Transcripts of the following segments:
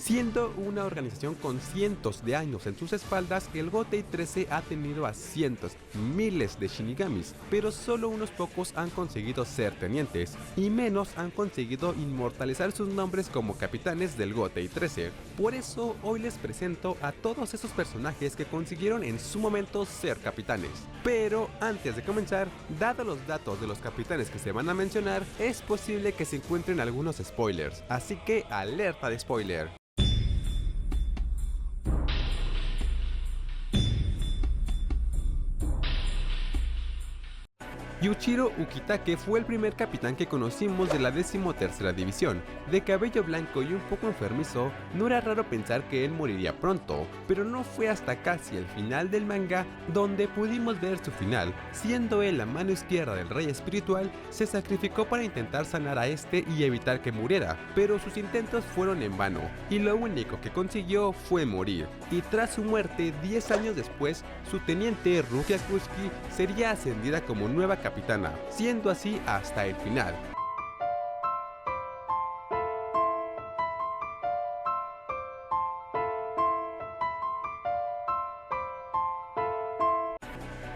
Siendo una organización con cientos de años en sus espaldas, el Gotei 13 ha tenido a cientos, miles de Shinigamis, pero solo unos pocos han conseguido ser tenientes, y menos han conseguido inmortalizar sus nombres como capitanes del Gotei 13. Por eso hoy les presento a todos esos personajes que consiguieron en su momento ser capitanes. Pero antes de comenzar, dado los datos de los capitanes que se van a mencionar, es posible que se encuentren algunos spoilers, así que alerta de spoiler. Yuichiro Ukitake fue el primer capitán que conocimos de la 13ª división. De cabello blanco y un poco enfermizo, no era raro pensar que él moriría pronto, pero no fue hasta casi el final del manga donde pudimos ver su final. Siendo él la mano izquierda del rey espiritual, se sacrificó para intentar sanar a este y evitar que muriera, pero sus intentos fueron en vano, y lo único que consiguió fue morir. Y tras su muerte, 10 años después, su teniente Rukia Kusuki sería ascendida como nueva capitana, siendo así hasta el final.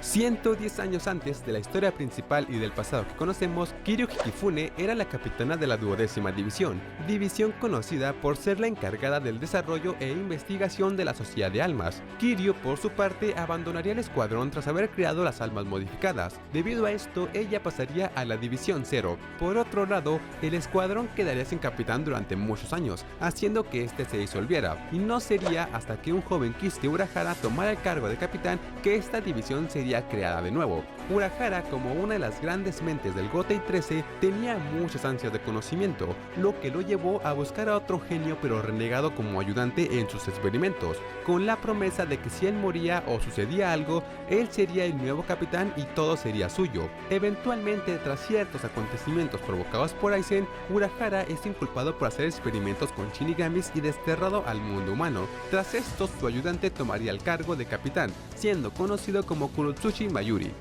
$110 años antes de la historia principal y del pasado que conocemos, Kiryu Hikifune era la capitana de la 12ª división, división conocida por ser la encargada del desarrollo e investigación de la Sociedad de Almas. Kiryu, por su parte, abandonaría el escuadrón tras haber creado las almas modificadas. Debido a esto, ella pasaría a la División 0. Por otro lado, el escuadrón quedaría sin capitán durante muchos años, haciendo que este se disolviera, y no sería hasta que un joven Kisuke Urahara tomara el cargo de capitán que esta división sería creada de nuevo. Urahara, como una de las grandes mentes del Gotei 13, tenía muchas ansias de conocimiento, lo que lo llevó a buscar a otro genio pero renegado como ayudante en sus experimentos, con la promesa de que si él moría o sucedía algo, él sería el nuevo capitán y todo sería suyo. Eventualmente, tras ciertos acontecimientos provocados por Aizen, Urahara es inculpado por hacer experimentos con Shinigamis y desterrado al mundo humano. Tras esto, su ayudante tomaría el cargo de capitán, siendo conocido como Kurotsuchi Mayuri.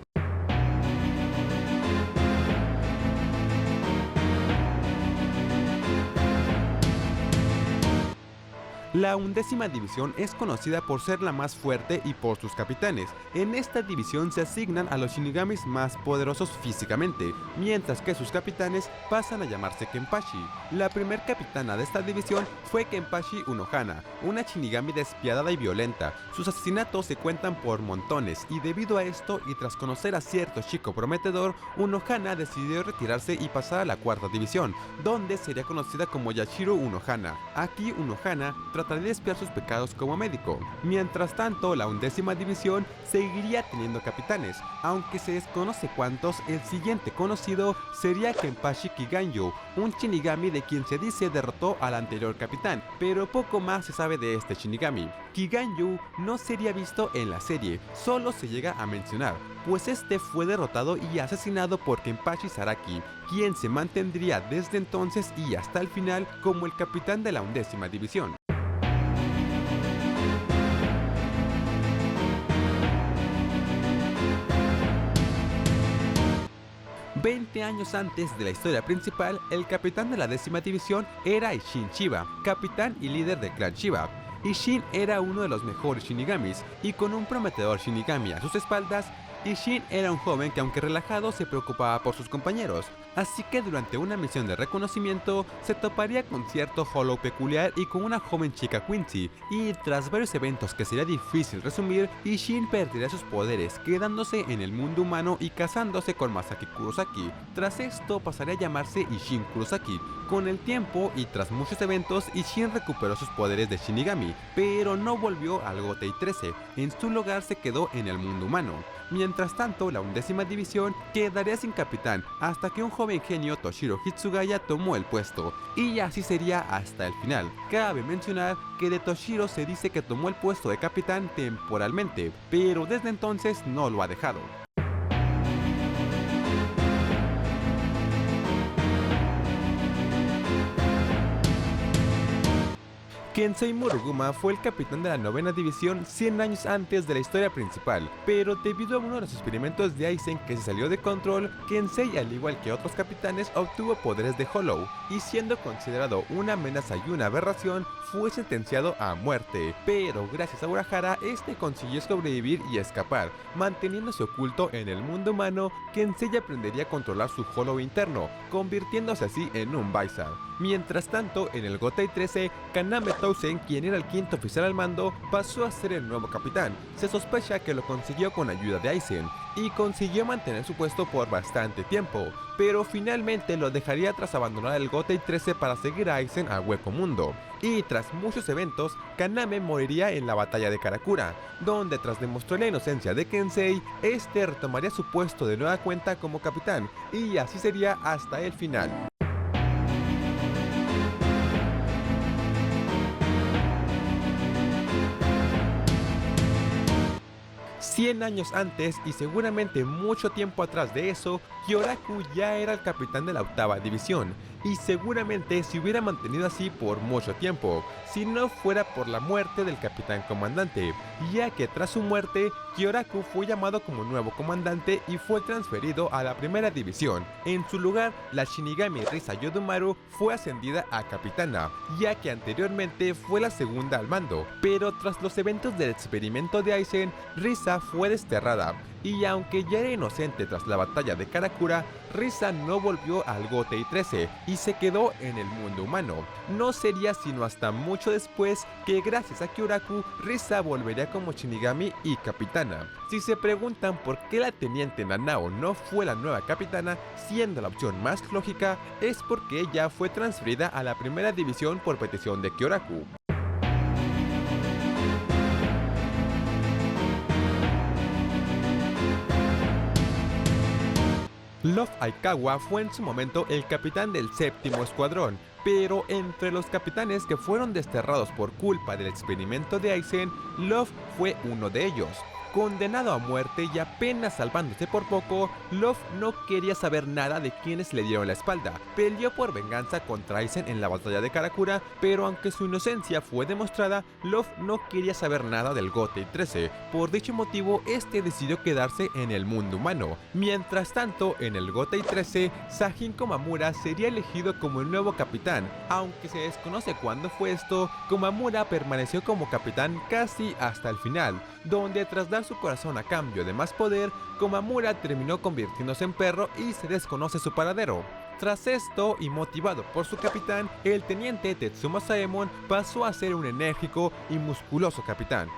La 11ª división es conocida por ser la más fuerte y por sus capitanes. En esta división se asignan a los Shinigamis más poderosos físicamente, mientras que sus capitanes pasan a llamarse Kenpachi. La primer capitana de esta división fue Kenpachi Unohana, una Shinigami despiadada y violenta. Sus asesinatos se cuentan por montones, y debido a esto y tras conocer a cierto chico prometedor, Unohana decidió retirarse y pasar a la 4ª división, donde sería conocida como Yashiro Unohana. Aquí Unohana trataría de expiar sus pecados como médico. Mientras tanto, la 11ª división seguiría teniendo capitanes, aunque se desconoce cuántos. El siguiente conocido sería Kenpachi Kiganyu, un Shinigami de quien se dice derrotó al anterior capitán, pero poco más se sabe de este Shinigami. Kiganyu no sería visto en la serie, solo se llega a mencionar, pues este fue derrotado y asesinado por Kenpachi Saraki, quien se mantendría desde entonces y hasta el final como el capitán de la 11ª división. 20 años antes de la historia principal, el capitán de la 10ª división era Isshin Chiba, capitán y líder del clan Chiba. Isshin era uno de los mejores Shinigamis, y con un prometedor Shinigami a sus espaldas, Isshin era un joven que, aunque relajado, se preocupaba por sus compañeros. Así que durante una misión de reconocimiento se toparía con cierto Hollow peculiar y con una joven chica Quincy, y tras varios eventos que sería difícil resumir, Isshin perdería sus poderes, quedándose en el mundo humano y casándose con Masaki Kurosaki. Tras esto pasaría a llamarse Isshin Kurosaki. Con el tiempo y tras muchos eventos, Isshin recuperó sus poderes de Shinigami, pero no volvió al Gotei 13, en su lugar se quedó en el mundo humano. Mientras tanto, la 11ª división quedaría sin capitán hasta que un joven genio, Toshiro Hitsugaya, tomó el puesto, y así sería hasta el final. Cabe mencionar que de Toshiro se dice que tomó el puesto de capitán temporalmente, pero desde entonces no lo ha dejado. Kensei Muruguma fue el capitán de la 9ª división 100 años antes de la historia principal, pero debido a uno de los experimentos de Aizen que se salió de control, Kensei, al igual que otros capitanes, obtuvo poderes de Hollow, y siendo considerado una amenaza y una aberración, fue sentenciado a muerte, pero gracias a Urahara, este consiguió sobrevivir y escapar. Manteniéndose oculto en el mundo humano, Kensei aprendería a controlar su Hollow interno, convirtiéndose así en un Vaisar. Mientras tanto, en el Gotei 13, Kaname Tousen, quien era el quinto oficial al mando, pasó a ser el nuevo capitán. Se sospecha que lo consiguió con ayuda de Aizen, y consiguió mantener su puesto por bastante tiempo, pero finalmente lo dejaría tras abandonar el Gotei 13 para seguir a Aizen a Hueco Mundo. Y tras muchos eventos, Kaname moriría en la batalla de Karakura, donde tras demostrar la inocencia de Kensei, este retomaría su puesto de nueva cuenta como capitán, y así sería hasta el final. 100 años antes y seguramente mucho tiempo atrás de eso, Kyoraku ya era el capitán de la 8ª división, y seguramente se hubiera mantenido así por mucho tiempo, si no fuera por la muerte del capitán comandante, ya que tras su muerte, Kyoraku fue llamado como nuevo comandante y fue transferido a la 1ª división. En su lugar, la Shinigami Risa Yodomaru fue ascendida a capitana, ya que anteriormente fue la 2ª al mando, pero tras los eventos del experimento de Aizen, Risa fue desterrada, y aunque ya era inocente tras la batalla de Karakura, Risa no volvió al Gotei 13 y se quedó en el mundo humano. No sería sino hasta mucho después que gracias a Kyoraku, Risa volvería como Shinigami y capitana. Si se preguntan por qué la teniente Nanao no fue la nueva capitana, siendo la opción más lógica, es porque ella fue transferida a la 1ª división por petición de Kyoraku. Luffy Aikawa fue en su momento el capitán del 7º escuadrón, pero entre los capitanes que fueron desterrados por culpa del experimento de Aizen, Luffy fue uno de ellos. Condenado a muerte y apenas salvándose por poco, Luffy no quería saber nada de quienes le dieron la espalda. Peleó por venganza contra Aizen en la batalla de Karakura, pero aunque su inocencia fue demostrada, Luffy no quería saber nada del Gotei 13. Por dicho motivo, este decidió quedarse en el mundo humano. Mientras tanto, en el Gotei 13, Sajin Komamura sería elegido como el nuevo capitán. Aunque se desconoce cuándo fue esto, Komamura permaneció como capitán casi hasta el final, donde tras dar su corazón a cambio de más poder, Komamura terminó convirtiéndose en perro y se desconoce su paradero. Tras esto, y motivado por su capitán, el teniente Tetsuma Saemon pasó a ser un enérgico y musculoso capitán.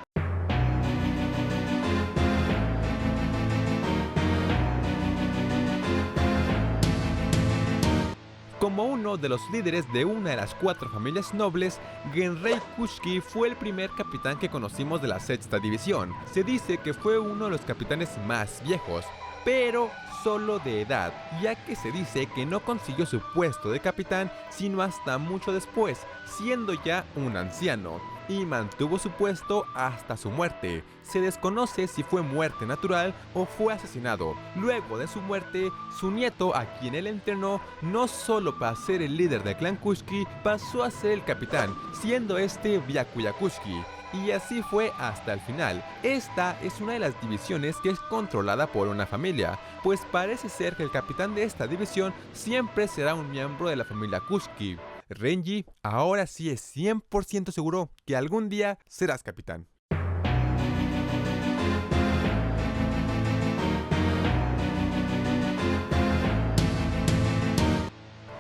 Como uno de los líderes de una de las 4 familias nobles, Genrei Kushiki fue el primer capitán que conocimos de la 6ª división. Se dice que fue uno de los capitanes más viejos, pero solo de edad, ya que se dice que no consiguió su puesto de capitán sino hasta mucho después, siendo ya un anciano, y mantuvo su puesto hasta su muerte. Se desconoce si fue muerte natural o fue asesinado. Luego de su muerte, su nieto, a quien él entrenó, no solo para ser el líder del clan Kushiki, pasó a ser el capitán, siendo este Byakuya Kushiki. Y así fue hasta el final. Esta es una de las divisiones que es controlada por una familia, pues parece ser que el capitán de esta división siempre será un miembro de la familia Kushiki. Renji, ahora sí es 100% seguro que algún día serás capitán.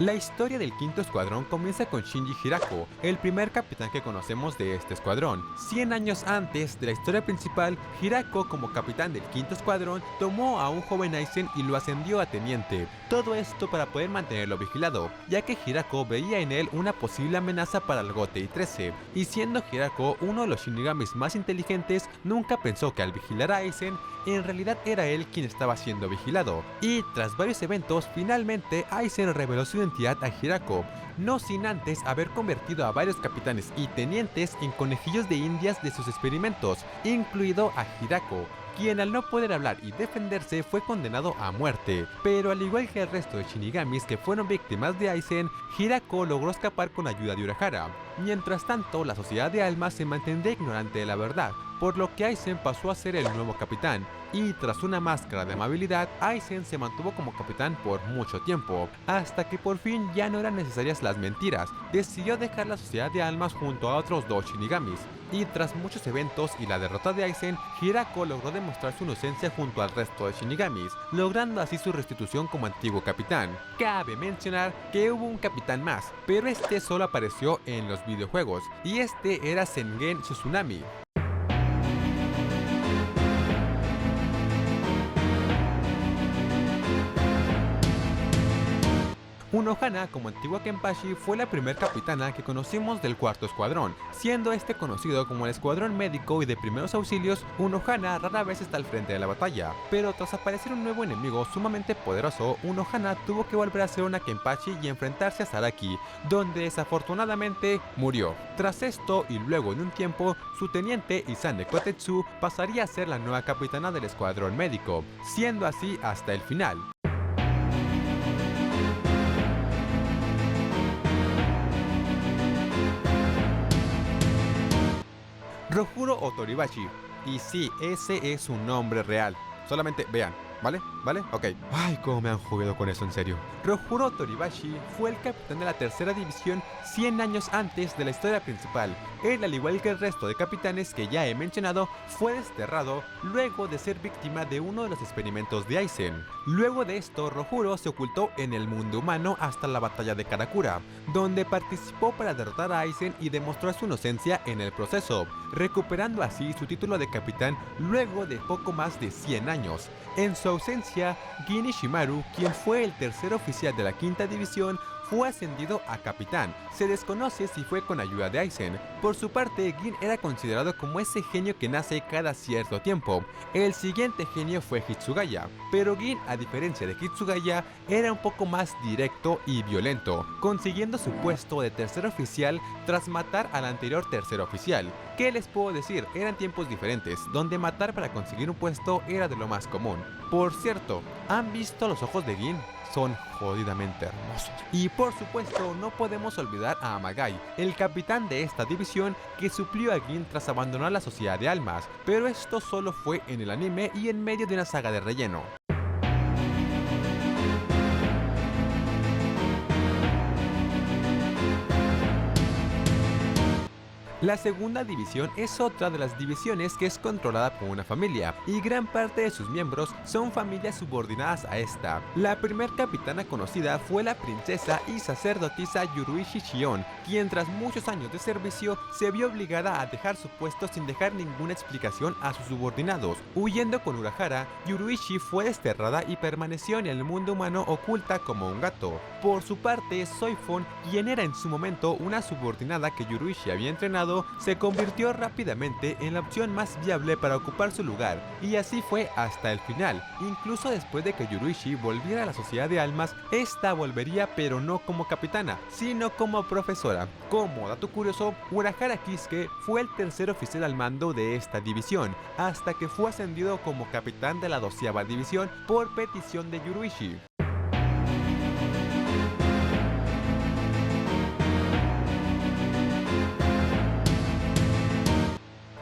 La historia del 5º escuadrón comienza con Shinji Hirako, el primer capitán que conocemos de este escuadrón. 100 años antes de la historia principal, Hirako, como capitán del 5º escuadrón, tomó a un joven Aizen y lo ascendió a teniente. Todo esto para poder mantenerlo vigilado, ya que Hirako veía en él una posible amenaza para el Gotei 13, y siendo Hirako uno de los Shinigamis más inteligentes, nunca pensó que al vigilar a Aizen, en realidad era él quien estaba siendo vigilado. Y tras varios eventos, finalmente Aizen reveló su identidad a Hirako, no sin antes haber convertido a varios capitanes y tenientes en conejillos de indias de sus experimentos, incluido a Hirako, quien al no poder hablar y defenderse fue condenado a muerte. Pero al igual que el resto de Shinigamis que fueron víctimas de Aizen, Hirako logró escapar con ayuda de Urahara. Mientras tanto, la Sociedad de Almas se mantendría ignorante de la verdad, por lo que Aizen pasó a ser el nuevo capitán, y tras una máscara de amabilidad, Aizen se mantuvo como capitán por mucho tiempo, hasta que por fin ya no eran necesarias las mentiras. Decidió dejar la Sociedad de Almas junto a otros dos Shinigamis, y tras muchos eventos y la derrota de Aizen, Hirako logró demostrar su inocencia junto al resto de Shinigamis, logrando así su restitución como antiguo capitán. Cabe mencionar que hubo un capitán más, pero este solo apareció en los videojuegos, y este era Sengen Tsunami. Unohana, como antigua Kenpachi, fue la primer capitana que conocimos del cuarto escuadrón, siendo este conocido como el escuadrón médico y de primeros auxilios. Unohana rara vez está al frente de la batalla, pero tras aparecer un nuevo enemigo sumamente poderoso, Unohana tuvo que volver a ser una Kenpachi y enfrentarse a Saraki, donde desafortunadamente murió. Tras esto, y luego en un tiempo, su teniente Izane Kotetsu pasaría a ser la nueva capitana del escuadrón médico, siendo así hasta el final. Rojuro Otoribashi. Y sí, ese es su nombre real. Solamente vean, ¿vale? ¿Vale? Ok. Ay, cómo me han jugado con eso, en serio. Rojuro Otoribashi fue el capitán de la tercera división 100 años antes de la historia principal. Él, al igual que el resto de capitanes que ya he mencionado, fue desterrado luego de ser víctima de uno de los experimentos de Aizen. Luego de esto, Rojuro se ocultó en el mundo humano hasta la batalla de Karakura, donde participó para derrotar a Aizen y demostrar su inocencia en el proceso, recuperando así su título de capitán luego de poco más de 100 años. En su ausencia, Gin Ishimaru, quien fue el tercer oficial de la quinta división, fue ascendido a capitán. Se desconoce si fue con ayuda de Aizen. Por su parte, Gin era considerado como ese genio que nace cada cierto tiempo. El siguiente genio fue Hitsugaya, pero Gin, a diferencia de Hitsugaya, era un poco más directo y violento, consiguiendo su puesto de tercer oficial tras matar al anterior tercer oficial. ¿Qué les puedo decir? Eran tiempos diferentes, donde matar para conseguir un puesto era de lo más común. Por cierto, ¿han visto los ojos de Gin? Son jodidamente hermosos. Y por supuesto, no podemos olvidar a Amagai, el capitán de esta división que suplió a Gin tras abandonar la Sociedad de Almas, pero esto solo fue en el anime y en medio de una saga de relleno. La segunda división es otra de las divisiones que es controlada por una familia, y gran parte de sus miembros son familias subordinadas a esta. La primer capitana conocida fue la princesa y sacerdotisa Yuruishi Shion, quien tras muchos años de servicio se vio obligada a dejar su puesto sin dejar ninguna explicación a sus subordinados. Huyendo con Urahara, Yuruishi fue desterrada y permaneció en el mundo humano oculta como un gato. Por su parte, Soifon, quien era en su momento una subordinada que Yuruishi había entrenado, se convirtió rápidamente en la opción más viable para ocupar su lugar, y así fue hasta el final. Incluso después de que Yuruishi volviera a la Sociedad de Almas, esta volvería, pero no como capitana, sino como profesora. Como dato curioso, Urahara Kisuke fue el tercer oficial al mando de esta división, hasta que fue ascendido como capitán de la 12ª división por petición de Yuruishi.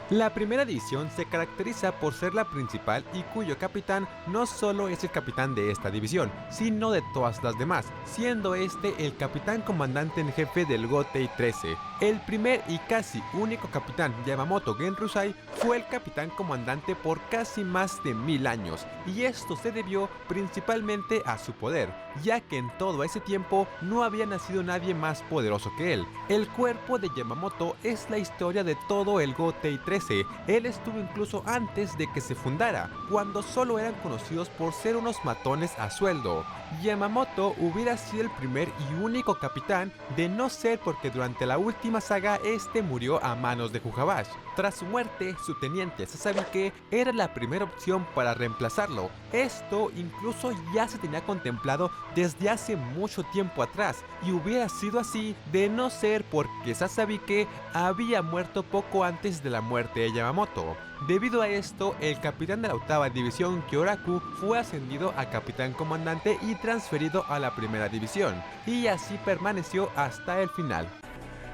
La primera división se caracteriza por ser la principal y cuyo capitán no solo es el capitán de esta división, sino de todas las demás, siendo este el capitán comandante en jefe del Gotei 13. El primer y casi único capitán, Yamamoto Genryusai, fue el capitán comandante por casi más de 1000 años, y esto se debió principalmente a su poder, ya que en todo ese tiempo no había nacido nadie más poderoso que él. El cuerpo de Yamamoto es la historia de todo el Gotei 13. Él estuvo incluso antes de que se fundara, cuando solo eran conocidos por ser unos matones a sueldo. Yamamoto hubiera sido el primer y único capitán de no ser porque durante la última saga este murió a manos de Hujabash. Tras su muerte, su teniente Sasabike era la primera opción para reemplazarlo. Esto incluso ya se tenía contemplado desde hace mucho tiempo atrás, y hubiera sido así de no ser porque Sasabike había muerto poco antes de la muerte de Yamamoto. Debido a esto, el capitán de la 8ª división, Kyoraku, fue ascendido a capitán comandante y transferido a la primera división, y así permaneció hasta el final.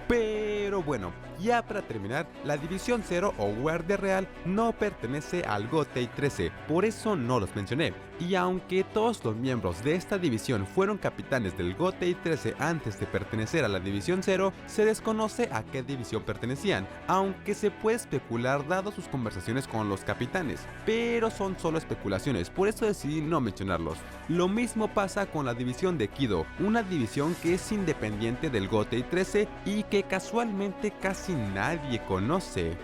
Pero bueno, ya para terminar, la División 0 o Guardia Real no pertenece al Gotei 13, por eso no los mencioné. Y aunque todos los miembros de esta división fueron capitanes del Gotei 13 antes de pertenecer a la División 0, se desconoce a qué división pertenecían, aunque se puede especular dado sus conversaciones con los capitanes, pero son solo especulaciones, por eso decidí no mencionarlos. Lo mismo pasa con la División de Kido, una división que es independiente del Gotei 13 y que casualmente casi nadie conoce.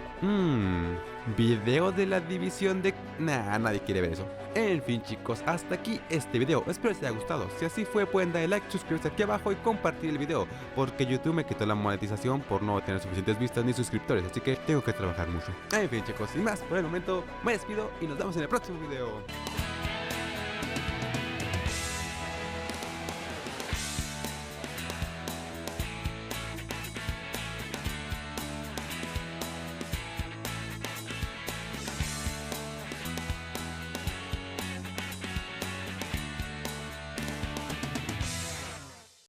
Video de la división de... Nah, nadie quiere ver eso. En fin chicos, hasta aquí este video, espero les haya gustado. Si así fue pueden darle like, suscribirse aquí abajo y compartir el video, porque YouTube me quitó la monetización por no tener suficientes vistas ni suscriptores, así que tengo que trabajar mucho. En fin chicos, sin más por el momento, me despido y nos vemos en el próximo video.